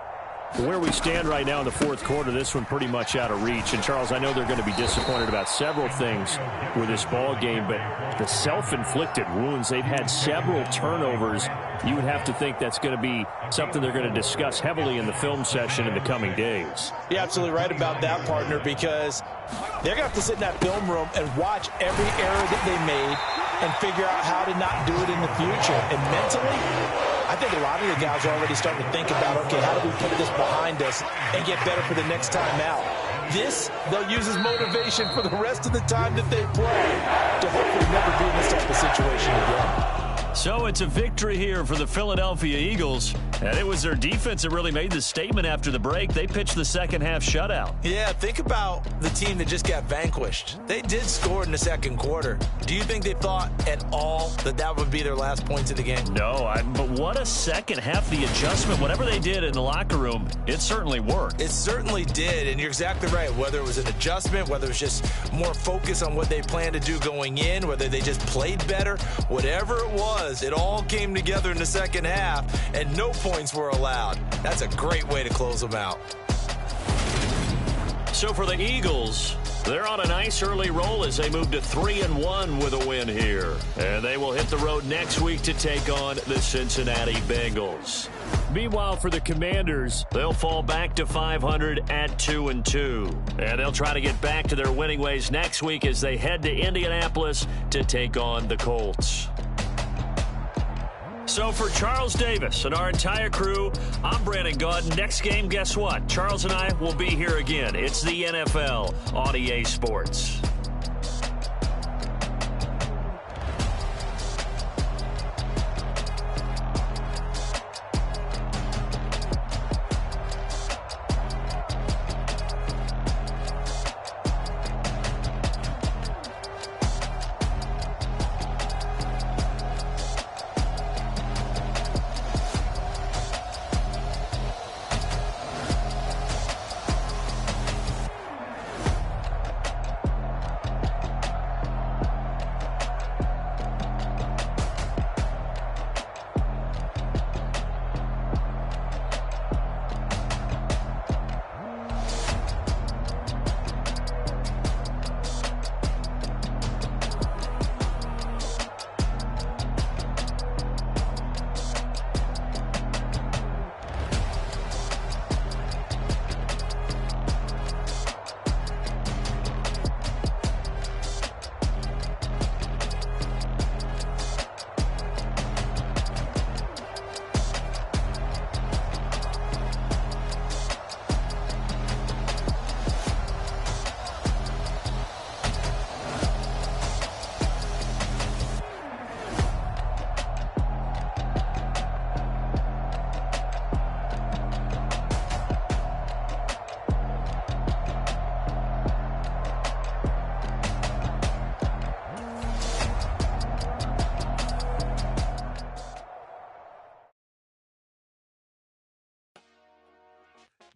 Where we stand right now in the fourth quarter, this one pretty much out of reach. And, Charles, I know they're going to be disappointed about several things with this ball game, but the self-inflicted wounds, they've had several turnovers. You would have to think that's going to be something they're going to discuss heavily in the film session in the coming days. You're absolutely right about that, partner, because they're going to have to sit in that film room and watch every error that they made and figure out how to not do it in the future. And mentally, I think a lot of the guys are already starting to think about, okay, how do we put this behind us and get better for the next time out? This, they'll use as motivation for the rest of the time that they play to hopefully never be in this type of situation again. So it's a victory here for the Philadelphia Eagles, and it was their defense that really made the statement after the break. They pitched the second half shutout. Yeah, think about the team that just got vanquished. They did score in the second quarter. Do you think they thought at all that that would be their last points of the game? No, but what a second half. The adjustment, whatever they did in the locker room, it certainly worked. It certainly did, and you're exactly right. Whether it was an adjustment, whether it was just more focus on what they planned to do going in, whether they just played better, whatever it was, it all came together in the second half, and no points were allowed. That's a great way to close them out. So for the Eagles, they're on a nice early roll as they move to 3-1 with a win here. And they will hit the road next week to take on the Cincinnati Bengals. Meanwhile, for the Commanders, they'll fall back to 500 at 2-2. And they'll try to get back to their winning ways next week as they head to Indianapolis to take on the Colts. So for Charles Davis and our entire crew, I'm Brandon Gaudin. Next game, guess what? Charles and I will be here again. It's the NFL on EA Sports.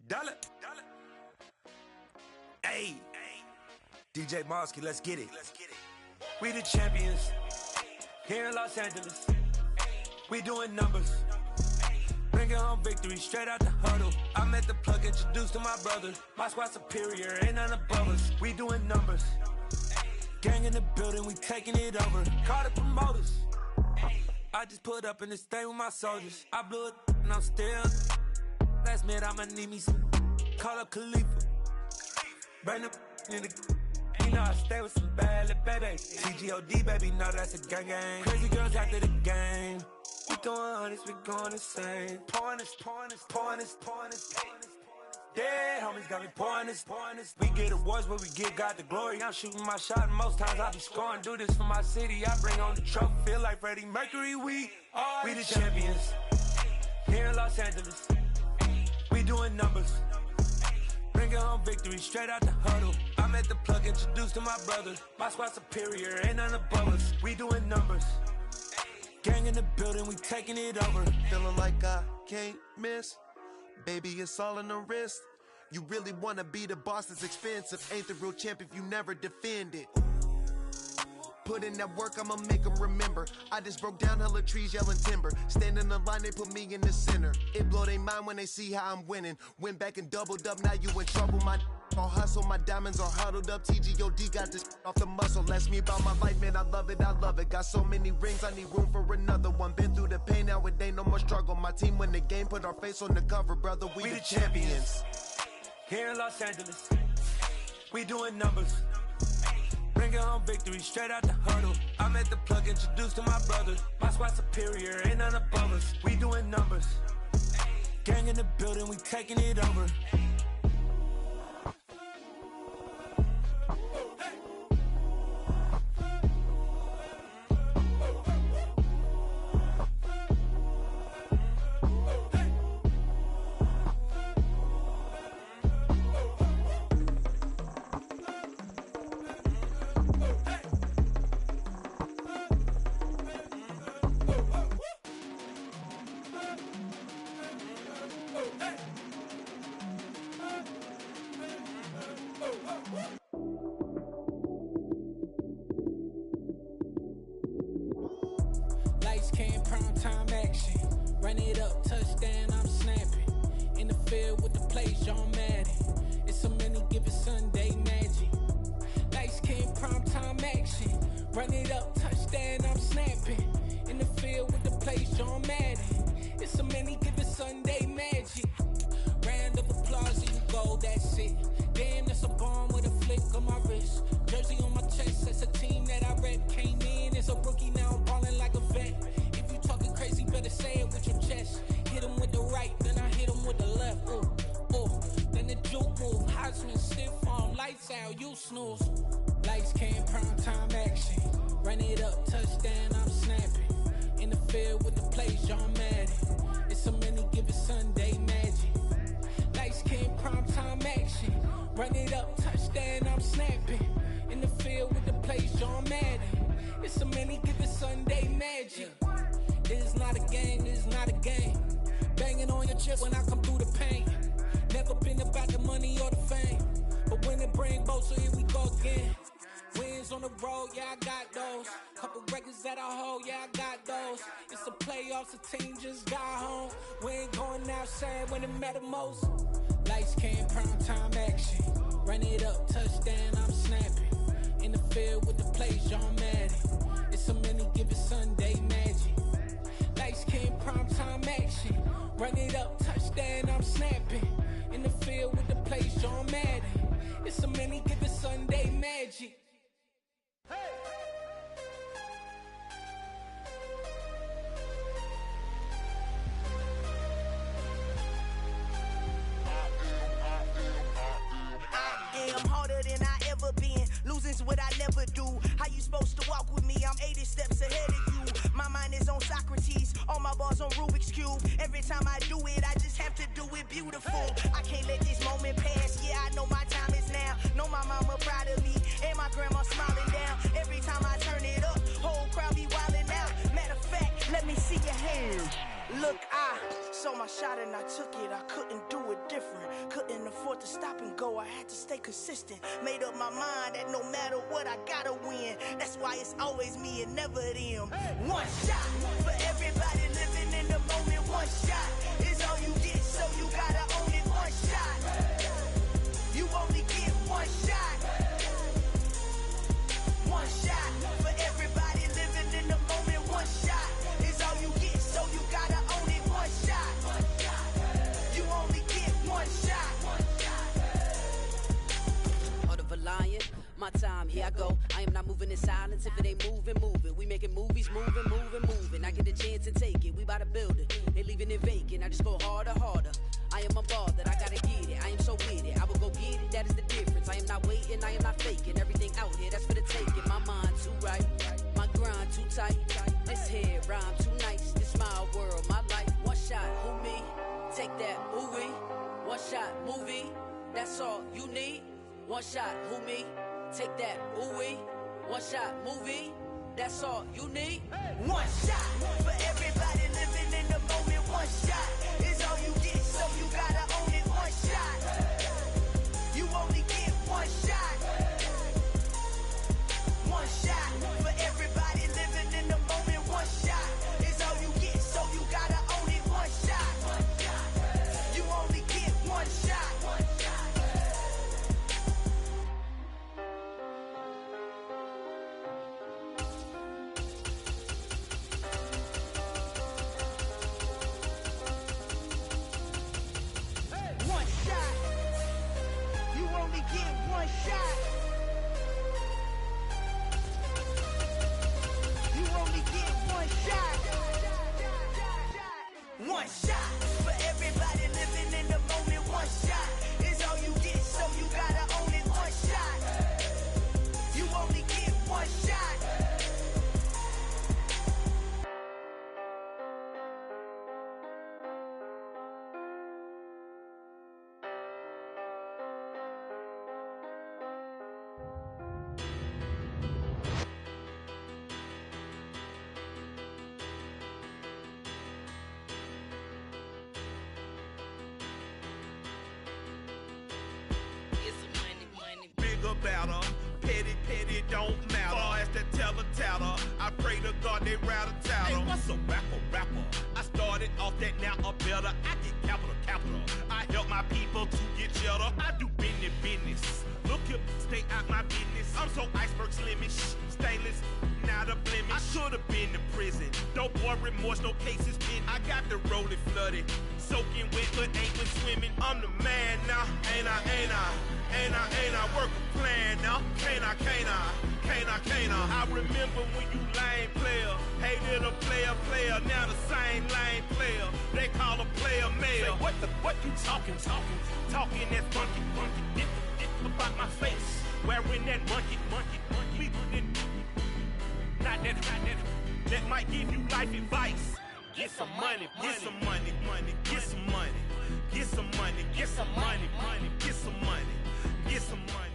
Dollar. Hey. DJ Mosky, let's get it. We the champions. Here in Los Angeles. We doing numbers. Bringing home victory straight out the huddle. I met the plug, introduced to my brother. My squad superior, ain't none above us. We doing numbers. Gang in the building, we taking it over. Call the promoters. I just put up in this thing with my soldiers. I blew it and I'm still. Last minute I'ma need me some. Call up Khalifa. Bring the in the. You know I stay with some bad little baby. TGOD baby, know that's a gang gang. Crazy girls after the game. We throwing hundreds, we going insane. Pouring this. Dead homies got me pouring this. We get awards, but we give God the glory. I'm shooting my shot, and most times I be scoring. Do this for my city, I bring on the trophy. Feel like Freddie Mercury, we the champions. Here in Los Angeles, we doing numbers. Bringing home victory straight out the huddle. I met the plug, introduced to my brother. My squad superior, ain't none above us. We doing numbers. Gang in the building, we taking it over. Feeling like I can't miss. Baby, it's all in the wrist. You really wanna be the boss, it's expensive. Ain't the real champ if you never defend it. Put in that work, I'ma make them remember. I just broke down hella trees, yelling timber. Standing in the line, they put me in the center. It blow their mind when they see how I'm winning. Went back and doubled up, now you in trouble. My all hustle, my diamonds are huddled up. TGOD got this off the muscle. Ask me about my life, man, I love it. Got so many rings, I need room for another one. Been through the pain, now it ain't no more struggle. My team win the game, put our face on the cover, brother. We the champions. Here in Los Angeles, we doing numbers. Bringing home victory straight out the huddle. I met the plug, introduced to my brother. My squad superior, ain't none above us. We doing numbers. Gang in the building, we taking it over. So saw my shot and I took it. I couldn't do it different. Couldn't afford to stop and go. I had to stay consistent. Made up my mind that no matter what, I gotta win. That's why it's always me and never them. One shot for everybody living in the moment. One shot is all you get, so you gotta own it. One shot. You only get one shot. One shot for everybody living in the moment. One shot is all you get, so you gotta own it. One shot. You only get one shot. Heart of a lion, my time, here I go. I am not moving in silence. If it ain't moving, moving. We making movies, moving, moving, moving. I get a chance and take it. We bout to build it. They leaving it vacant. I just go harder, harder. I am a ball that I gotta get it. I am so with it. I will go get it. That is the difference. I am not waiting. I am not faking. Everything out here, that's for the taking. My mind too right. My grind too tight. This head rhyme too nice. This my world, my life. One shot, who me? Take that, ooh wee. One shot, movie. That's all you need. One shot, who me? Take that, ooh wee. One shot, movie. That's all you need. One shot for everybody living in the moment. One shot is all you get, so you gotta own it. One shot. You only get one shot. One shot for everybody living in the moment. One shot is all you get, so you gotta own it. One shot. You only get one shot. One shot. You only get one shot. You only get one shot. One shot for everybody living in the moment. One shot is all you get, so you gotta own it. One shot. You only get one shot. Bigger, better, petty, petty, don't matter. Far as that teller, I pray to God they rattle tattle. Hey, what's a rapper? I started off that, now a better. I get capital. I help my people to get cheddar. I do business. Look here, stay out my business. I'm so iceberg slimish, stainless, not a blemish. I should've been to prison. No boy remorse, no cases pinned. I got the rolling flooded, soaking wet, but ain't been swimming. I'm the man now, ain't I? Work a plan now, can't I? I remember when you lame player, hated a player, now the same lame player. They call a player mayor. Say, what you talking that funky, get about my face, wearing that monkey, not that might give you life advice. Get some money, get some money, get some money, get some money, get some money, get some money, get some money.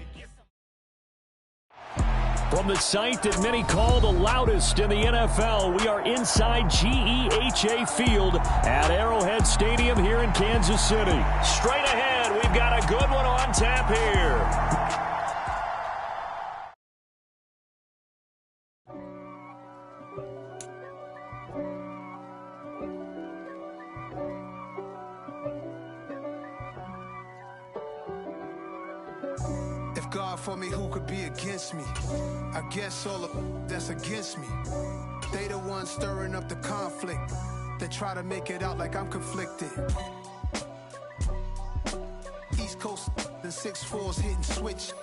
From the site that many call the loudest in the NFL, we are inside GEHA Field at Arrowhead Stadium here in Kansas City. Straight ahead, we've got a good one on tap here. God for me, who could be against me? I guess all of that's against me. They the ones stirring up the conflict. They try to make it out like I'm conflicted. East Coast, the 6'4s hitting switch.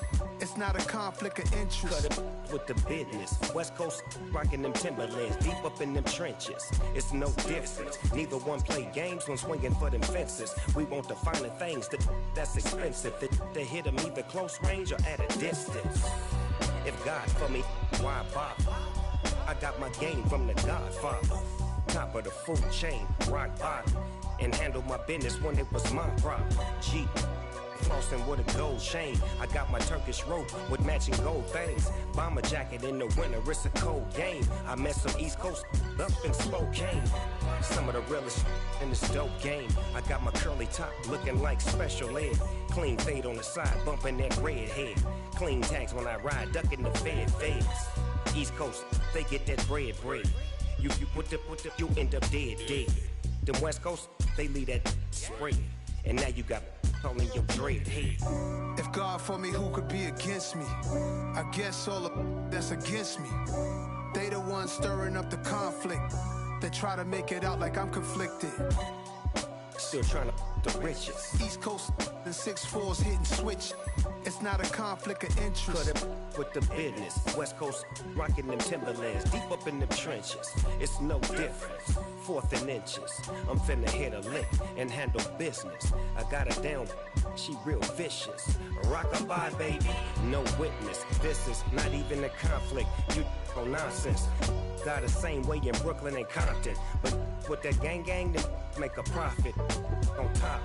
It's not a conflict of interest. Cut it with the business. West Coast rocking them Timberlands, deep up in them trenches. It's no difference. Neither one play games when swinging for them fences. We want the finer things that's expensive. They hit them either close range or at a distance. If God for me, why bother? I got my game from the Godfather. Top of the food chain, rock bottom. And handle my business when it was my problem. Jeep. Flossing with a gold chain. I got my Turkish rope with matching gold things. Bomber jacket in the winter, it's a cold game. I met some East Coast up in Spokane. Some of the realest in this dope game. I got my curly top looking like special ed. Clean fade on the side, bumping that red head. Clean tags when I ride, ducking the feds. East Coast, they get that bread. You put the, you end up dead. Them West Coast, they leave that spread. And now you got all in your dread head. If God for me, who could be against me? I guess all of that's against me. They the ones stirring up the conflict. They try to make it out like I'm conflicted. Still trying to the riches. East Coast, the 6'4s hitting switch. It's not a conflict of interest. Cut it with the business. West Coast rocking them Timberlands, deep up in them trenches. It's no difference. 4th and inches. I'm finna hit a lick and handle business. I got her down, she real vicious. Rockabye, baby, no witness. This is not even a conflict. You on nonsense. Got the same way in Brooklyn and Compton, but with that gang, then make a profit. On top,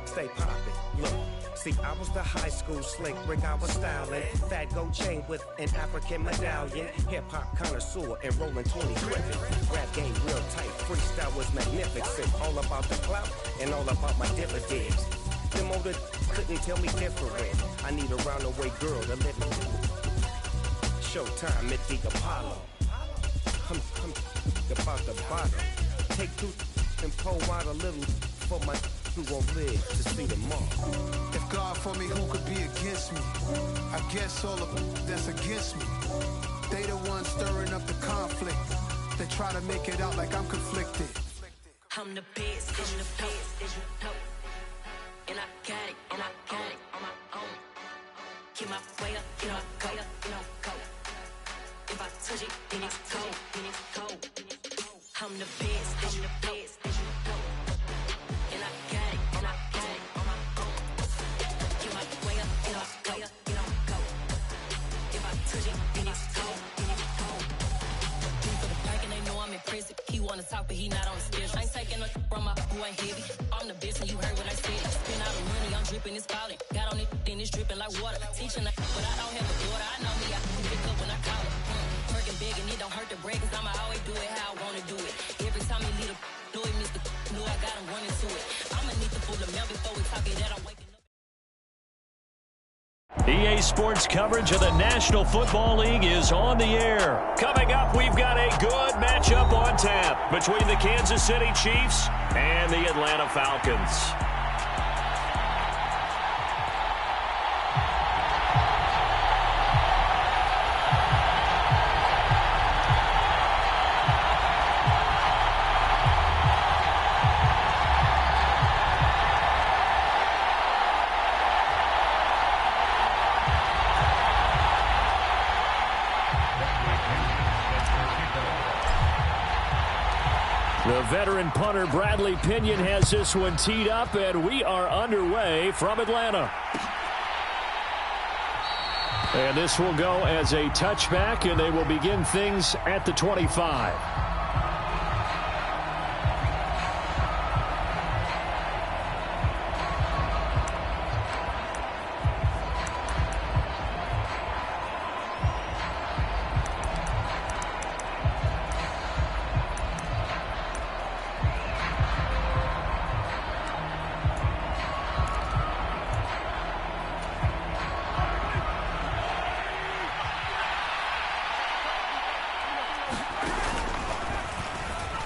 stay poppin'. Look. See, I was the high school slick Rick, I was styling. Fat gold chain with an African medallion. Hip-hop connoisseur and rolling 20 Griffin. Rap game real tight, freestyle was magnificent. All about the clout and all about my dividends. Them older couldn't tell me different. I need a round-away girl to live in. Showtime at the Apollo. I'm about the bottom. Take 2 and pour out a little for my who won't live to see them all. If God for me, who could be against me? I guess all of that's against me. They the ones stirring up the conflict. They try to make it out like I'm conflicted. I'm the best, I'm the best, and I got it, and I got it on my own. Get my way up, get my go, go. If I touch it, then it's cold, I'm the best, I'm the best, and I got it, and I got it on my own. Get my way up, get my go. If I touch it, then it's cold, For the bank and they know I'm in prison. He wanna talk, but he not on the schedule. I ain't taking no from my who ain't heavy. I'm the best, and you heard what I said. Spend all the money, I'm dripping, it's falling. Got on it, then it's dripping like water. Teaching, but I don't have a daughter. I know me, I can pick up when I call her. Working big and it don't hurt the break, cause I'ma always do it how I wanna do it. Every time he lead a do it, Mr. Know I got him running to it. I'ma need to pull the mail before we talk it that I'm waking up. EA Sports coverage of the National Football League is on the air. Coming up, we've got a good matchup on tap between the Kansas City Chiefs and the Atlanta Falcons. The veteran punter Bradley Pinion has this one teed up, and we are underway from Atlanta. And this will go as a touchback, and they will begin things at the 25.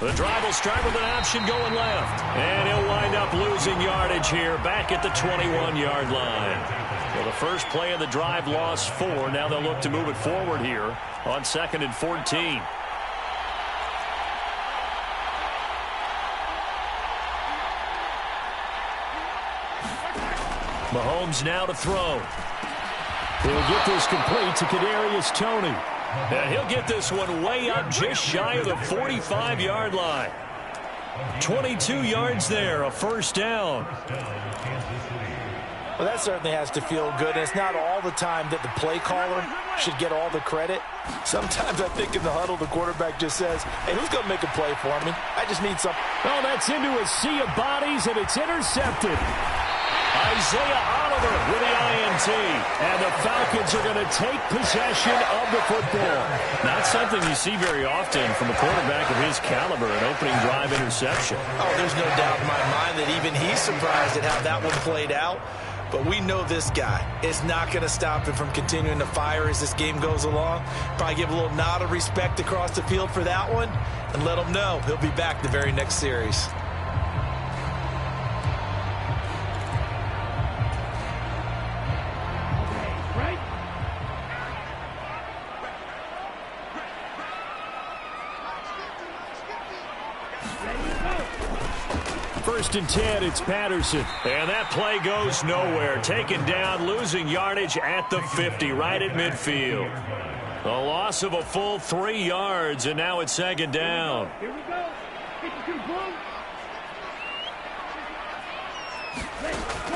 The drive will start with an option going left. And he'll wind up losing yardage here back at the 21-yard line. Well, the first play of the drive lost 4. Now they'll look to move it forward here on 2nd and 14. Mahomes now to throw. He'll get this complete to Kadarius Toney. And he'll get this one way up just shy of the 45-yard line. 22 yards there, a first down. Well, that certainly has to feel good. And it's not all the time that the play caller should get all the credit. Sometimes I think in the huddle, the quarterback just says, hey, who's going to make a play for me? I just need some. Oh, that's into a sea of bodies, and it's intercepted. Isaiah Oliver with the INT. and the Falcons are going to take possession of the football. Not something you see very often from a quarterback of his caliber, an opening drive interception. Oh, there's no doubt in my mind that even he's surprised at how that one played out. But we know this guy is not going to stop him from continuing to fire as this game goes along. Probably give a little nod of respect across the field for that one and let him know he'll be back the very next series. First and 10, it's Patterson. And that play goes nowhere. Taken down, losing yardage at the 50, right at midfield. A loss of a full 3 yards, and now it's second down. Here we go. 52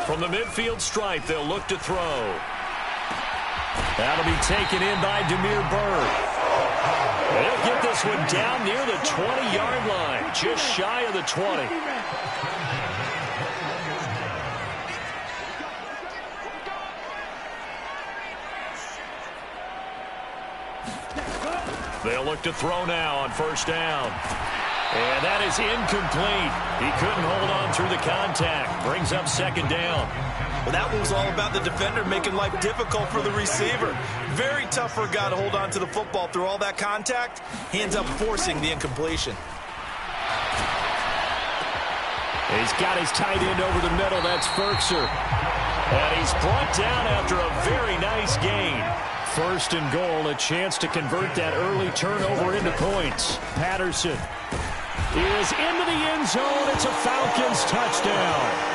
From the midfield stripe, they'll look to throw. That'll be taken in by Damiere Byrd. They'll get this one down near the 20-yard line, just shy of the 20. They'll look to throw now on first down. And that is incomplete. He couldn't hold on through the contact. Brings up second down. Well, that one was all about the defender making life difficult for the receiver. Very tough for a guy to hold on to the football through all that contact. He ends up forcing the incompletion. He's got his tight end over the middle. That's Firkser. And he's brought down after a very nice gain. First and goal, a chance to convert that early turnover into points. Patterson is into the end zone. It's a Falcons touchdown.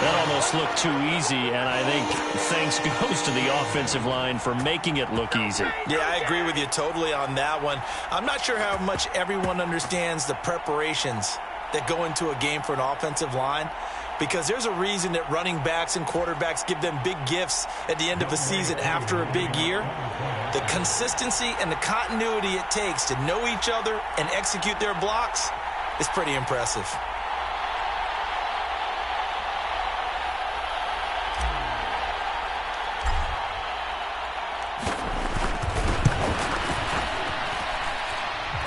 That almost looked too easy, and I think thanks goes to the offensive line for making it look easy. Yeah, I agree with you totally on that one. I'm not sure how much everyone understands the preparations that go into a game for an offensive line, because there's a reason that running backs and quarterbacks give them big gifts at the end of the season after a big year. The consistency and the continuity it takes to know each other and execute their blocks is pretty impressive.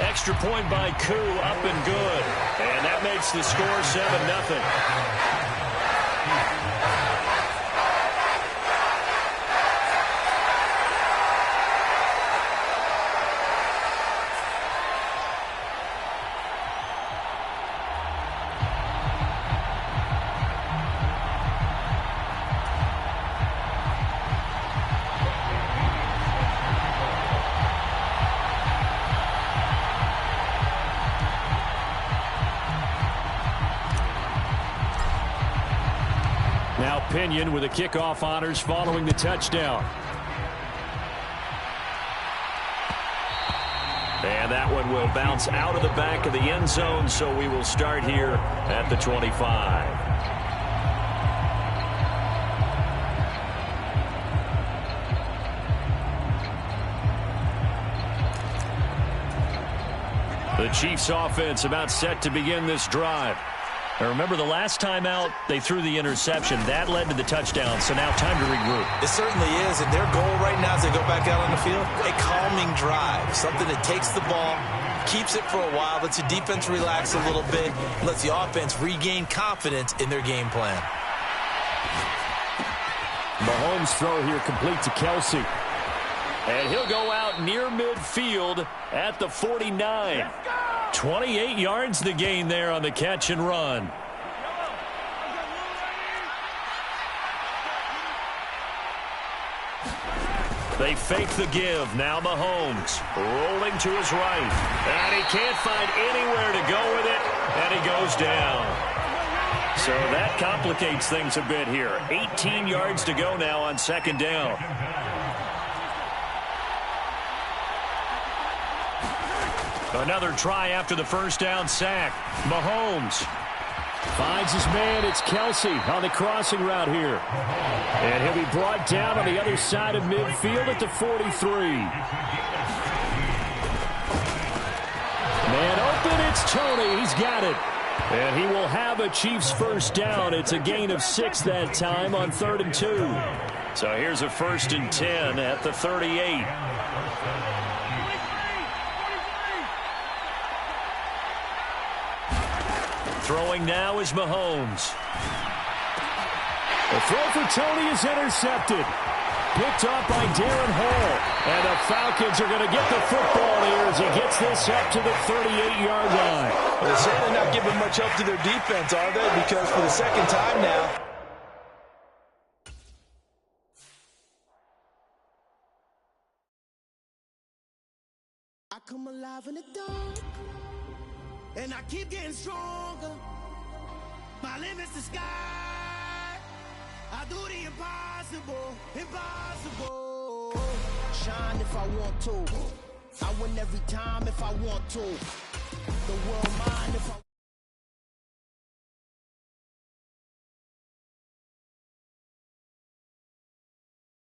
Extra point by Koo, up and good. And that makes the score 7-0. Now Pinion with the kickoff honors following the touchdown. And that one will bounce out of the back of the end zone, so we will start here at the 25. The Chiefs offense about set to begin this drive. Now remember, the last time out, they threw the interception. That led to the touchdown, so now time to regroup. It certainly is, and their goal right now as they go back out on the field, a calming drive, something that takes the ball, keeps it for a while, lets the defense relax a little bit, lets the offense regain confidence in their game plan. Mahomes' throw here complete to Kelsey. And he'll go out near midfield at the 49. 28 yards the gain there on the catch and run. They fake the give. Now Mahomes rolling to his right. And he can't find anywhere to go with it. And he goes down. So that complicates things a bit here. 18 yards to go now on second down. Another try after the first down sack. Mahomes finds his man. It's Kelsey on the crossing route here. And he'll be brought down on the other side of midfield at the 43. Man open, it's Tony. He's got it. And he will have a Chiefs first down. It's a gain of 6 that time on 3rd and 2. So here's a 1st and 10 at the 38. Throwing now is Mahomes. The throw for Tony is intercepted. Picked off by Darren Hall. And the Falcons are going to get the football here as he gets this up to the 38-yard line. Well, they're certainly not giving much help to their defense, are they? Because for the second time now, I come alive in the dark, and I keep getting stronger. My limit's the sky. I do the impossible, impossible. Shine if I want to. I win every time if I want to. The world mine if I